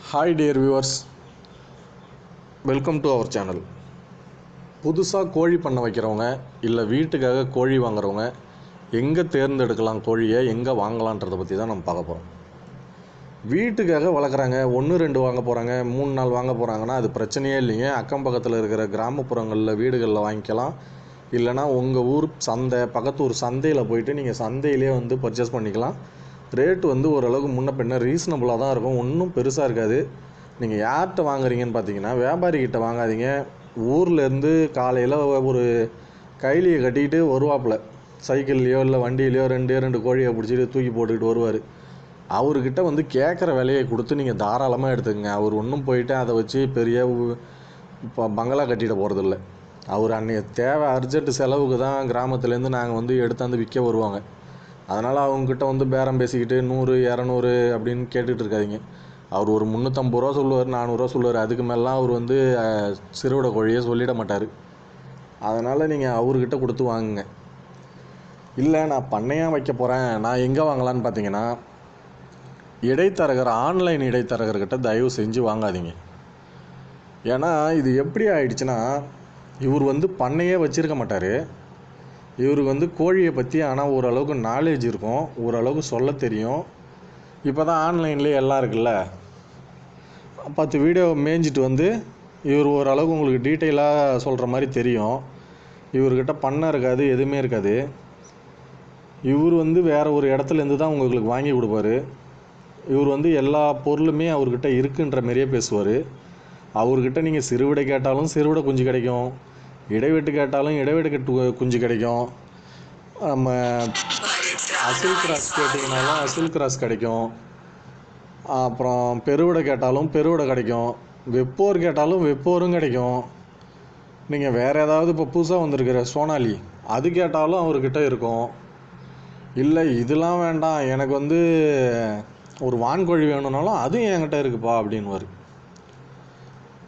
Hi dear viewers, welcome to our channel. புதுசாக கோழி பண்ண வைக்கிறவங்க இல்லை வீட்டுக்காக கோழி வாங்குறவங்க எங்கே தேர்ந்தெடுக்கலாம், கோழியை எங்கே வாங்கலான்றதை பற்றி தான் நம்ம பார்க்க போகிறோம். வீட்டுக்காக வளர்க்குறாங்க, 1-2 வாங்க போகிறாங்க, 3-4 வாங்க போகிறாங்கன்னா அது பிரச்சனையே இல்லைங்க. அக்கம் பக்கத்தில் இருக்கிற கிராமப்புறங்களில் வீடுகளில் வாங்கிக்கலாம். இல்லைனா உங்கள் ஊர் சந்தை, பக்கத்து ஊர் சந்தையில் போயிட்டு நீங்கள் சந்தையிலே வந்து பர்ச்சேஸ் பண்ணிக்கலாம். ரேட்டு வந்து ஓரளவுக்கு முன்ன பின்ன ரீசனபுளாக தான் இருக்கும், ஒன்றும் பெருசாக இருக்காது. நீங்கள் யார்கிட்ட வாங்குறீங்கன்னு பார்த்தீங்கன்னா வியாபாரிக்கிட்ட வாங்காதீங்க. ஊர்லேருந்து காலையில் ஒரு கைலியை கட்டிக்கிட்டு வருவாப்பில், சைக்கிள்லையோ இல்லை வண்டியிலையோ 2 கோழியை பிடிச்சிட்டு தூக்கி போட்டுக்கிட்டு வருவார். அவர்கிட்ட வந்து கேட்குற விலையை கொடுத்து நீங்கள் தாராளமாக எடுத்துக்கங்க. அவர் ஒன்றும் போயிட்டு அதை வச்சு பெரிய இப்போ பங்களா கட்டிட போகிறதில்ல. அவர் அன்றைய தேவை அர்ஜென்ட் செலவுக்கு தான் கிராமத்துலேருந்து நாங்கள் வந்து எடுத்தாந்து விற்க வருவாங்க. அதனால் அவங்கக்கிட்ட வந்து பேரம் பேசிக்கிட்டு 100-200 அப்படின்னு கேட்டுகிட்டு இருக்காதிங்க. அவர் ஒரு 350 ரூபா சொல்லுவார், 400 ரூபா சொல்லுவார். அதுக்கு மேலாம் அவர் வந்து சிறுவிடை கோழியை சொல்லிட மாட்டார். அதனால் நீங்கள் அவர்கிட்ட கொடுத்து வாங்குங்க. இல்லை நான் பண்ணையாக வைக்க போகிறேன், நான் எங்கே வாங்கலான்னு பார்த்தீங்கன்னா இடைத்தரகர், ஆன்லைன் இடைத்தரகர்கிட்ட தயவு செஞ்சு வாங்காதீங்க. ஏன்னா இது எப்படி ஆயிடுச்சுன்னா, இவர் வந்து பண்ணையே வச்சுருக்க மாட்டார். இவருக்கு வந்து கோழியை பற்றி ஆனால் ஓரளவுக்கு நாலேஜ் இருக்கும், ஓரளவுக்கு சொல்ல தெரியும். இப்போ தான் ஆன்லைன்லேயே எல்லாம் இருக்குல்ல, 10 வீடியோ மேய்ஞ்சிட்டு வந்து இவர் ஓரளவுக்கு உங்களுக்கு டீட்டெயிலாக சொல்கிற மாதிரி தெரியும். இவர்கிட்ட பண்ணை இருக்காது, எதுவுமே இருக்காது. இவர் வந்து வேறு ஒரு இடத்துலேருந்து தான் உங்களுக்கு வாங்கி கொடுப்பாரு. இவர் வந்து எல்லா பொருளுமே அவர்கிட்ட இருக்குன்ற மாதிரியே பேசுவார். அவர்கிட்ட நீங்கள் சிறுவிடை கேட்டாலும் சிறுவிடை குஞ்சு கிடைக்கும், இடைவெட்டு கேட்டாலும் இடைவெட்டு குஞ்சு கிடைக்கும். நம்ம அசில் கிராஸ் கேட்டிங்கனாலும் அசில் கிராஸ் கிடைக்கும். அப்புறம் பெருவிடை கேட்டாலும் பெருவிடை கிடைக்கும், வெப்போர் கேட்டாலும் வெப்போரும் கிடைக்கும். நீங்கள் வேறு ஏதாவது இப்போ புதுசாக வந்திருக்கிற சோனாலி அது கேட்டாலும் அவர்கிட்ட இருக்கும். இல்லை இதெல்லாம் வேண்டாம், எனக்கு வந்து ஒரு வான்கோழி வேணும்னாலும் அதுவும் என்கிட்ட இருக்குப்பா அப்படின்வார்.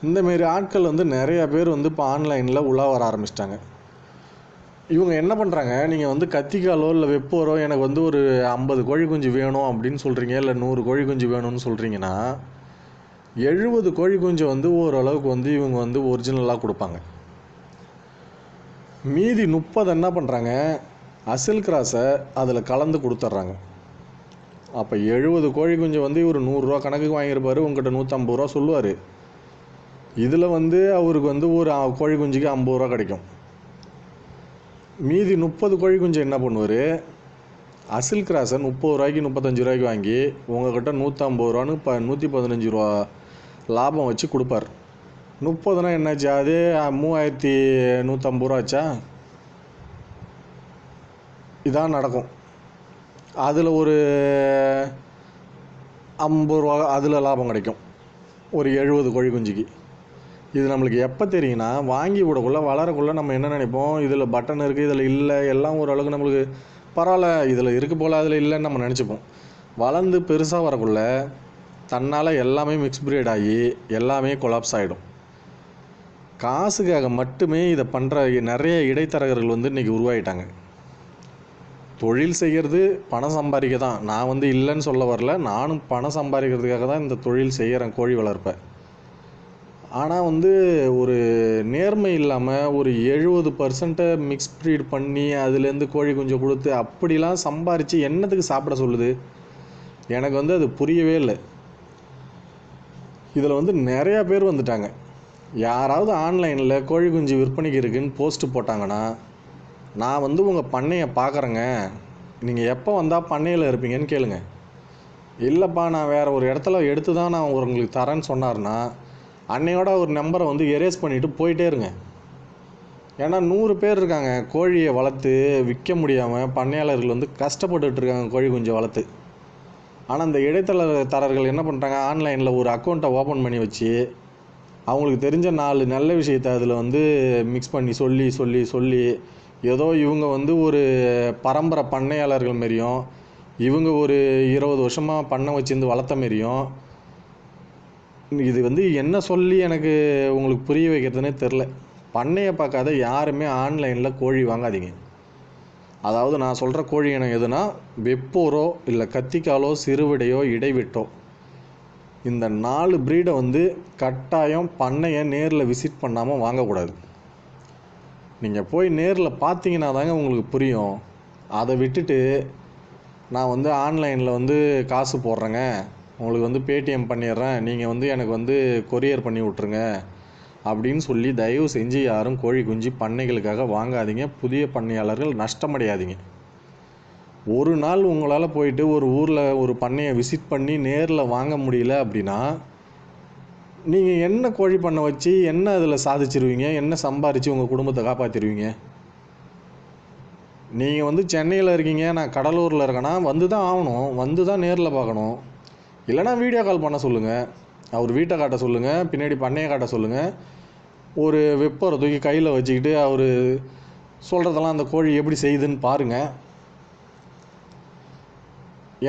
இந்தமாரி ஆட்கள் வந்து நிறையா பேர் வந்து இப்போ ஆன்லைனில் உலா வர ஆரம்பிச்சிட்டாங்க. இவங்க என்ன பண்ணுறாங்க, நீங்கள் வந்து கத்திக்காலோ இல்லை வெப்போரோ எனக்கு வந்து ஒரு 50 கோழி குஞ்சு வேணும் அப்படின்னு சொல்கிறீங்க, இல்லை 100 கோழி குஞ்சு வேணும்னு சொல்கிறீங்கன்னா 70 கோழி குஞ்சு வந்து ஓரளவுக்கு வந்து இவங்க வந்து ஒரிஜினலாக கொடுப்பாங்க. மீதி 30 என்ன பண்ணுறாங்க, அசில் கிராஸை அதில் கலந்து கொடுத்துட்றாங்க. அப்போ 70 கோழி குஞ்சு வந்து இவர் 100 ரூபா கணக்குக்கு வாங்கியிருப்பார், உங்கள்கிட்ட 150 ரூபா சொல்லுவார். இதில் வந்து அவருக்கு வந்து ஒரு கோழி குஞ்சுக்கு 50 ரூபா கிடைக்கும். மீதி 30 கோழி குஞ்சு என்ன பண்ணுவார், அசில் கிராஸை 30 ரூபாய்க்கு 35 ரூபாய்க்கு வாங்கி உங்கள்கிட்ட 150 ரூபான்னு 115 ரூபா லாபம் வச்சு கொடுப்பார். 30னா என்னாச்சு, அதே 3150 ரூபா ஆச்சா. இதான் நடக்கும். அதில் ஒரு 50 ரூபா அதில் லாபம் கிடைக்கும் ஒரு 70 கோழி குஞ்சுக்கு. இது நம்மளுக்கு எப்போ தெரியும்னா, வாங்கி விடக்குள்ளே வளரக்குள்ளே நம்ம என்ன நினைப்போம், இதில் பட்டன் இருக்குது, இதில் இல்லை, எல்லாம் ஓரளவுக்கு நம்மளுக்கு பரவாயில்ல, இதில் இருக்குது போல், அதில் இல்லைன்னு நம்ம நினச்சிப்போம். வளர்ந்து பெருசாக வரக்குள்ள தன்னால் எல்லாமே மிக்ஸ் பிரீட் ஆகி எல்லாமே கொலாப்ஸ் ஆகிடும். காசுக்காக மட்டுமே இதை பண்ணுற நிறைய இடைத்தரகர்கள் வந்து இன்றைக்கி உருவாகிட்டாங்க. தொழில் செய்கிறது பணம் சம்பாதிக்க தான். நான் வந்து இல்லைன்னு சொல்ல வரல, நானும் பணம் சம்பாதிக்கிறதுக்காக தான் இந்த தொழில் செய்கிறேன், கோழி வளர்ப்பேன். ஆனால் வந்து ஒரு நேர்மை இல்லாமல் ஒரு 70% மிக்ஸ் ப்ரீட் பண்ணி அதுலேருந்து கோழி குஞ்சை கொடுத்து அப்படிலாம் சம்பாரித்து என்னத்துக்கு சாப்பிட சொல்லுது, எனக்கு வந்து அது புரியவே இல்லை. இதில் வந்து நிறையா பேர் வந்துட்டாங்க. யாராவது ஆன்லைனில் கோழி குஞ்சு விற்பனைக்கு இருக்குதுன்னு போஸ்ட்டு போட்டாங்கன்னா, நான் வந்து உங்கள் பண்ணையை பார்க்குறேங்க, நீங்கள் எப்போ வந்தால் பண்ணையில் இருப்பீங்கன்னு கேளுங்க. இல்லைப்பா நான் வேறு ஒரு இடத்துல எடுத்து தான் நான் உங்களுக்கு தரேன்னு சொன்னார்னா அன்னையோட ஒரு நம்பரை வந்து எரேஸ் பண்ணிவிட்டு போயிட்டே இருங்க. ஏன்னா 100 பேர் இருக்காங்க கோழியை வளர்த்து விற்க முடியாமல், பண்ணையாளர்கள் வந்து கஷ்டப்பட்டுருக்காங்க கோழி குஞ்சை வளர்த்து. ஆனால் இந்த இடைத்தரகர்கள் என்ன பண்ணுறாங்க, ஆன்லைனில் ஒரு அக்கௌண்ட்டை ஓப்பன் பண்ணி வச்சு அவங்களுக்கு தெரிஞ்ச 4 நல்ல விஷயத்தை அதில் வந்து மிக்ஸ் பண்ணி சொல்லி சொல்லி சொல்லி ஏதோ இவங்க வந்து ஒரு பரம்பரை பண்ணையாளர்கள் மாரியும், இவங்க ஒரு 20 வருஷமாக பண்ணை வச்சுருந்து வளர்த்த மாரியும், இது வந்து என்ன சொல்லி எனக்கு உங்களுக்கு புரிய வைக்கிறதுனே தெரில. பண்ணையை பார்க்காத யாருமே ஆன்லைனில் கோழி வாங்காதீங்க. அதாவது நான் சொல்கிற கோழி இனம் எதுனா வெப்போரோ இல்லை கத்திக்காலோ சிறுவிடையோ இடைவிட்டோ இந்த 4 ப்ரீடை வந்து கட்டாயம் பண்ணையை நேரில் விசிட் பண்ணாமல் வாங்கக்கூடாது. நீங்கள் போய் நேரில் பார்த்தீங்கன்னா தாங்க உங்களுக்கு புரியும். அதை விட்டுட்டு நான் வந்து ஆன்லைனில் வந்து காசு போடுறேங்க, உங்களுக்கு வந்து பேடிஎம் பண்ணிடுறேன், நீங்கள் வந்து எனக்கு வந்து கொரியர் பண்ணி விட்ருங்க அப்படின்னு சொல்லி தயவு செஞ்சு யாரும் கோழி குஞ்சு பண்ணைகளுக்காக வாங்காதீங்க. புதிய பண்ணையாளர்கள் நஷ்டமடையாதீங்க. ஒரு நாள் உங்களால் போயிட்டு ஒரு ஊரில் ஒரு பண்ணையை விசிட் பண்ணி நேரில் வாங்க முடியல அப்படின்னா நீங்கள் என்ன கோழி பண்ணை வச்சு என்ன அதில் சாதிச்சிருவீங்க, என்ன சம்பாரித்து உங்கள் குடும்பத்தை காப்பாற்றிடுவீங்க? நீங்கள் வந்து சென்னையில் இருக்கீங்க, நான் கடலூரில் இருக்கேன்னா வந்து தான் ஆகணும், வந்து தான் நேரில் பார்க்கணும். இல்லைனா வீடியோ கால் பண்ண சொல்லுங்கள், அவர் வீட்டை காட்ட சொல்லுங்கள், பின்னாடி பண்ணையை காட்ட சொல்லுங்கள். ஒரு வெப்பரை தூக்கி கையில் வச்சுக்கிட்டு அவர் சொல்கிறதெல்லாம் அந்த கோழி எப்படி செய்யுதுன்னு பாருங்கள்.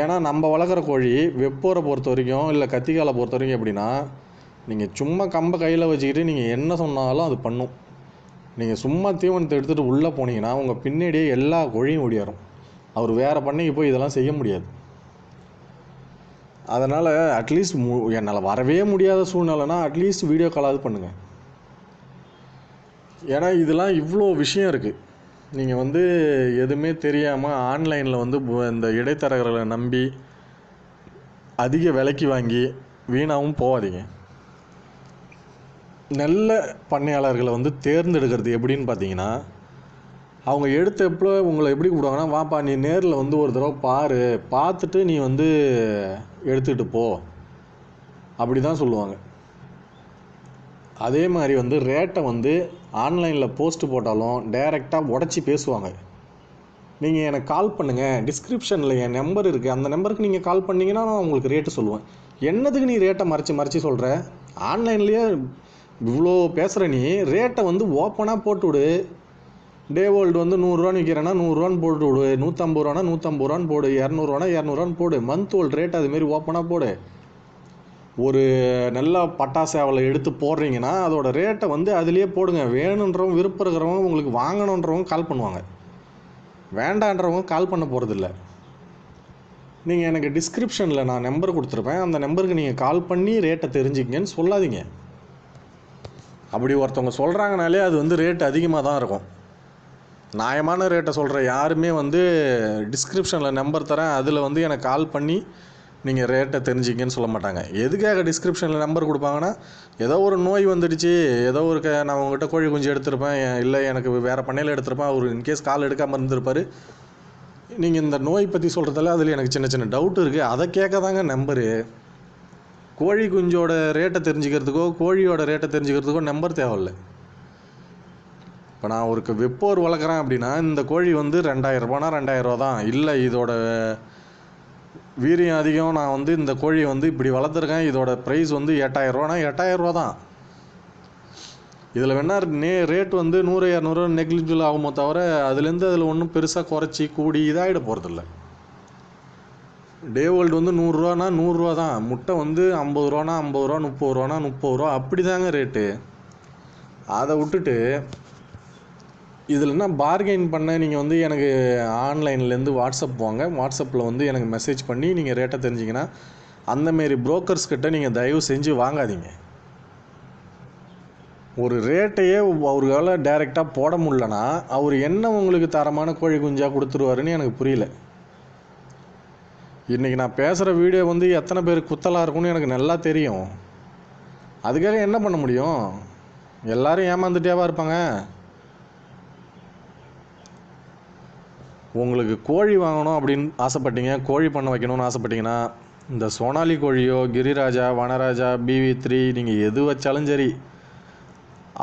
ஏன்னா நம்ம வளர்க்குற கோழி வெப்போரை பொறுத்த வரைக்கும் இல்லை கத்திக்காலை பொறுத்த வரைக்கும் எப்படின்னா, நீங்கள் சும்மா கம்பை கையில் வச்சுக்கிட்டு நீங்கள் என்ன சொன்னாலும் அது பண்ணும். நீங்கள் சும்மா தீவனத்தை எடுத்துகிட்டு உள்ளே போனீங்கன்னா உங்கள் பின்னாடியே எல்லா கோழியும் ஓடியாரும். அவர் வேறு பண்ணைக்கு போய் இதெல்லாம் செய்ய முடியாது. அதனால் அட்லீஸ்ட் என்னால் வரவே முடியாத சூழ்நிலைனா அட்லீஸ்ட் வீடியோ காலாவது பண்ணுங்கள். ஏன்னா இதெல்லாம் இவ்வளோ விஷயம் இருக்குது. நீங்கள் வந்து எதுவுமே தெரியாமல் ஆன்லைனில் வந்து இந்த இடைத்தரகர்களை நம்பி அதிக விலைக்கு வாங்கி வீணாகவும் போகாதீங்க. நல்ல பண்ணையாளர்களை வந்து தேர்ந்தெடுக்கிறது எப்படின்னு பார்த்தீங்கன்னா, அவங்க எடுத்தப்போ உங்களை எப்படி கூப்பிடுவாங்கன்னா, வாப்பா நீ நேரில் வந்து ஒரு தடவை பாரு, பார்த்துட்டு நீ வந்து எடுத்துகிட்டு போ, அப்படி தான் சொல்லுவாங்க. அதே மாதிரி வந்து ரேட்டை வந்து ஆன்லைனில் போஸ்ட்டு போட்டாலும் டைரெக்டாக உடச்சி பேசுவாங்க. நீங்கள் எனக்கு கால் பண்ணுங்கள், டிஸ்கிரிப்ஷனில் என் நம்பர் இருக்குது, அந்த நம்பருக்கு நீங்கள் கால் பண்ணிங்கன்னா நான் உங்களுக்கு ரேட்டு சொல்லுவேன். என்னதுக்கு நீ ரேட்டை மறைச்சி சொல்கிற? ஆன்லைன்லேயே இவ்வளோ பேசுகிற நீ ரேட்டை வந்து ஓப்பனாக போட்டு விடு. டே வேர்ல்டு வந்து 100 விற்கிறேன்னா 100 போட்டு விடு, 150 150 போடு, 200 200 போடு, மந்த் ஓல்டு ரேட் அதுமாரி ஓப்பனாக போடு. ஒரு நல்ல பட்டா சேவலை எடுத்து போடுறீங்கன்னா அதோட ரேட்டை வந்து அதுலேயே போடுங்க. வேணுன்றவங்க விருப்பம் இருக்கிறவங்க உங்களுக்கு வாங்கணுன்றவங்க கால் பண்ணுவாங்க, வேண்டான்றவங்க கால் பண்ண போகிறதில்ல. நீங்கள் எனக்கு டிஸ்கிரிப்ஷனில் நான் நம்பர் கொடுத்துருப்பேன், அந்த நம்பருக்கு நீங்கள் கால் பண்ணி ரேட்டை தெரிஞ்சுக்கங்கன்னு சொல்லாதீங்க. அப்படி ஒருத்தவங்க சொல்கிறாங்கனாலே அது வந்து ரேட் அதிகமாக தான் இருக்கும். நியாயமான ரேட்டை சொல்கிற யாருமே வந்து டிஸ்கிரிப்ஷனில் நம்பர் தரேன் அதில் வந்து எனக்கு கால் பண்ணி நீங்கள் ரேட்டை தெரிஞ்சிங்கன்னு சொல்ல மாட்டாங்க. எதுக்காக டிஸ்கிரிப்ஷனில் நம்பர் கொடுப்பாங்கன்னா, ஏதோ ஒரு நோய் வந்துடுச்சு, ஏதோ ஒரு நான் உங்கள்கிட்ட கோழி குஞ்சு எடுத்திருப்பேன், இல்லை எனக்கு வேறு பண்ணையில் எடுத்திருப்பேன், அவர் இன்கேஸ் கால் எடுக்காமல் இருந்திருப்பார், நீங்கள் இந்த நோய் பற்றி சொல்கிறதால அதில் எனக்கு சின்ன சின்ன டவுட் இருக்குது, அதை கேட்க தாங்க நம்பரு. கோழி குஞ்சோட ரேட்டை தெரிஞ்சுக்கிறதுக்கோ கோழியோட ரேட்டை தெரிஞ்சுக்கிறதுக்கோ நம்பர் தேவையில்லை. இப்போ நான் ஒரு வெப்போர் வளர்க்குறேன் அப்படின்னா இந்த கோழி வந்து 2000 ரூபானா 2000 ரூபா தான். இல்லை இதோட வீரியம் அதிகம், நான் வந்து இந்த கோழியை வந்து இப்படி வளர்த்துருக்கேன், இதோட ப்ரைஸ் வந்து 8000 ரூபானா 8000 ரூபா தான். இதில் வேணால் ரேட் வந்து 100 200 நெக்லிஜிபிள் ஆகுமோ தவிர அதுலேருந்து அதில் ஒன்றும் பெருசாக குறைச்சி கூடி இதாகிட போகிறதில்ல. டே வேர்ல்டு வந்து 100 ரூபானா 100 ரூபா தான். முட்டை வந்து 50 ரூபானா 50 ரூபா, 30 ரூபானா 30 ரூபா, அப்படி தாங்க ரேட்டு. அதை விட்டுட்டு இதில் என்ன பார்கெயின் பண்ண, நீங்கள் வந்து எனக்கு ஆன்லைன்லேருந்து வாட்ஸ்அப் வாங்க, வாட்ஸ்அப்பில் வந்து எனக்கு மெசேஜ் பண்ணி நீங்கள் ரேட்டை தெரிஞ்சிங்கன்னா அந்தமாரி புரோக்கர்ஸ்கிட்ட நீங்கள் தயவு செஞ்சு வாங்காதீங்க. ஒரு ரேட்டையே அவர்களால் டைரெக்டாக போட முடியலன்னா அவர் என்ன உங்களுக்கு தரமான கோழி குஞ்சாக கொடுத்துருவாருன்னு எனக்கு புரியல. இன்றைக்கி நான் பேசுகிற வீடியோ வந்து எத்தனை பேர் குத்தலாக இருக்கும்னு எனக்கு நல்லா தெரியும். அதுக்காக என்ன பண்ண முடியும்? எல்லோரும் ஏமாந்துட்டேவா இருப்பாங்க? உங்களுக்கு கோழி வாங்கணும் அப்படின்னு ஆசைப்பட்டீங்க, கோழி பண்ண வைக்கணும்னு ஆசைப்பட்டீங்கன்னா இந்த சோனாலி கோழியோ கிரிராஜா வனராஜா BV3 நீங்கள் எது வச்சாலும் சரி,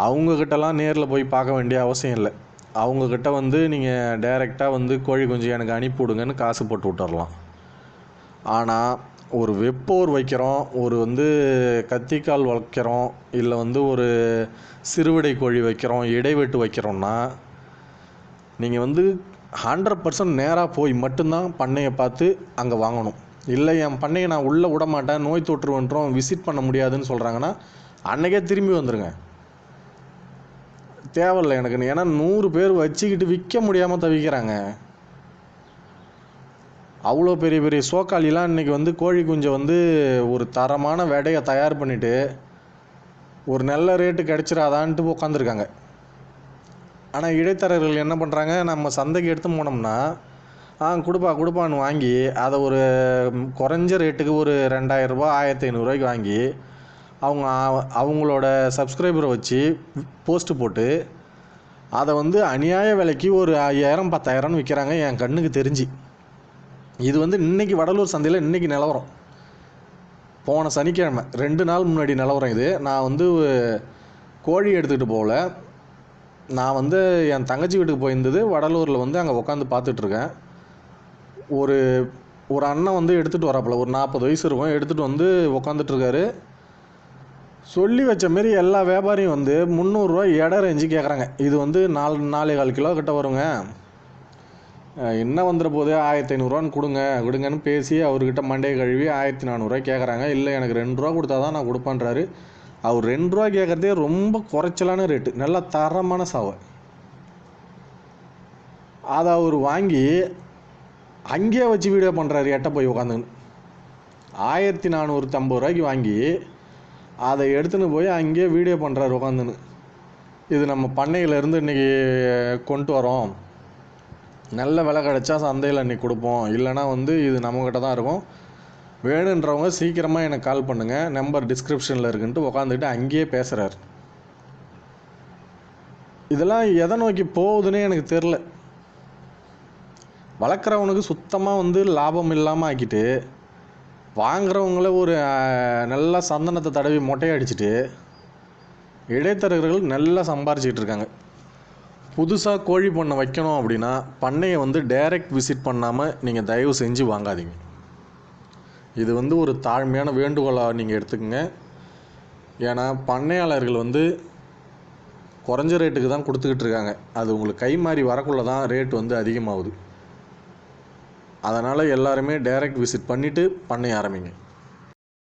அவங்கக்கிட்டலாம் நேரில் போய் பார்க்க வேண்டிய அவசியம் இல்லை. அவங்கக்கிட்ட வந்து நீங்கள் டைரெக்டாக வந்து கோழி குஞ்சு எனக்கு அனுப்பிவிடுங்கன்னு காசு போட்டு விட்டுறலாம். ஆனால் ஒரு வெப்போர் வைக்கிறோம், ஒரு வந்து கத்திக்கால் வைக்கிறோம், இல்லை வந்து ஒரு சிறுவிடை கோழி வைக்கிறோம், இடைவெட்டு வைக்கிறோம்னா நீங்கள் வந்து 100% நேராக போய் மட்டும்தான் பண்ணையை பார்த்து அங்கே வாங்கணும். இல்லை என் பண்ணையை நான் உள்ளே விட மாட்டேன், நோய் தொற்றுவன்றோம், விசிட் பண்ண முடியாதுன்னு சொல்கிறாங்கன்னா அன்றைக்கே திரும்பி வந்துடுங்க. தேவையில்லை எனக்கு. ஏன்னா 100 பேர் வச்சுக்கிட்டு விற்க முடியாமல் தவிக்கிறாங்க. அவ்வளோ பெரிய பெரிய சோக்காளிலாம் இன்றைக்கி வந்து கோழி குஞ்சை வந்து ஒரு தரமான விடையை தயார் பண்ணிவிட்டு ஒரு நல்ல ரேட்டு கிடச்சிடாதான்ட்டு உட்காந்துருக்காங்க. ஆனால் இடைத்தரகர்கள் என்ன பண்ணுறாங்க, நம்ம சந்தைக்கு எடுத்து போனோம்னா கொடுப்பான்னு வாங்கி அதை ஒரு குறைஞ்ச ரேட்டுக்கு ஒரு 2000 ரூபா 1500 வாங்கி அவங்களோட சப்ஸ்கிரைபரை வச்சு போஸ்ட்டு போட்டு அதை வந்து அநியாய விலைக்கு ஒரு 5000 10,000 விற்கிறாங்க என் கண்ணுக்கு தெரிஞ்சு. இது வந்து இன்றைக்கி வடலூர் சந்தையில் இன்றைக்கி நிலவரம், போன சனிக்கிழமை 2 நாள் முன்னாடி நிலவரம் இது. நான் வந்து கோழி எடுத்துக்கிட்டு போகல, நான் வந்து என் தங்கச்சி வீட்டுக்கு போயிருந்தது. வடலூரில் வந்து அங்கே உட்காந்து பார்த்துட்ருக்கேன். ஒரு அண்ணன் வந்து எடுத்துகிட்டு வராப்புல, ஒரு 40 வயசு இருக்கும், எடுத்துகிட்டு வந்து உட்காந்துட்ருக்காரு. சொல்லி வச்ச மாரி எல்லா வியாபாரியும் வந்து 300 ரூபா எடை ரேஞ்சு கேட்குறாங்க. இது வந்து 4.25 கிலோ கிட்ட வருங்க, என்ன வந்துட போகுது 1500 கொடுங்கன்னு பேசி அவர்கிட்ட மண்டையை கழுவி 1400 கேட்குறாங்க. இல்லை எனக்கு 2 ரூபா கொடுத்தா தான் நான் கொடுப்பேன்றாரு. அவர் 2 ரூபா கேட்குறதே ரொம்ப குறைச்சலான ரேட்டு, நல்லா தரமான சாவை. அதை அவர் வாங்கி அங்கேயே வச்சு வீடியோ பண்ணுறாரு. எட்ட போய் உட்காந்துன்னு 1450 வாங்கி அதை எடுத்துன்னு போய் அங்கேயே வீடியோ பண்ணுறாரு உட்காந்துன்னு. இது நம்ம பண்ணையிலேருந்து இன்றைக்கி கொண்டு வரோம், நல்ல விலை கிடச்சா சந்தையில் இன்றைக்கி கொடுப்போம், இல்லைனா வந்து இது நம்மக்கிட்ட தான் இருக்கும், வேணுன்றவங்க சீக்கிரமாக எனக்கு கால் பண்ணுங்கள், நம்பர் டிஸ்கிரிப்ஷனில் இருக்குன்ட்டு உட்காந்துக்கிட்டு அங்கேயே பேசுகிறார். இதெல்லாம் எதை நோக்கி போகுதுன்னே எனக்கு தெரில. வளர்க்குறவனுக்கு சுத்தமாக வந்து லாபம் இல்லாமல் ஆக்கிட்டு, வாங்குறவங்கள ஒரு நல்லா சந்தனத்தை தடவி மொட்டையை அடிச்சுட்டு இடைத்தரகர்கள் நல்லா சம்பாரிச்சிக்கிட்டு இருக்காங்க. புதுசாக கோழி பண்ணை வைக்கணும் அப்படின்னா பண்ணையை வந்து டைரக்ட் விசிட் பண்ணாமல் நீங்கள் தயவு செஞ்சு வாங்காதீங்க. இது வந்து ஒரு தாழ்மையான வேண்டுகோளாக நீங்கள் எடுத்துக்கோங்க. ஏன்னா பண்ணையாளர்கள் வந்து குறைஞ்ச ரேட்டுக்கு தான் கொடுத்துக்கிட்டு இருக்காங்க. அது உங்களுக்கு கை மாறி வரக்குள்ளே தான் ரேட் வந்து அதிகமாகுது. அதனால் எல்லாருமே டைரக்ட் விசிட் பண்ணிவிட்டு பண்ணைய ஆரம்பிங்க.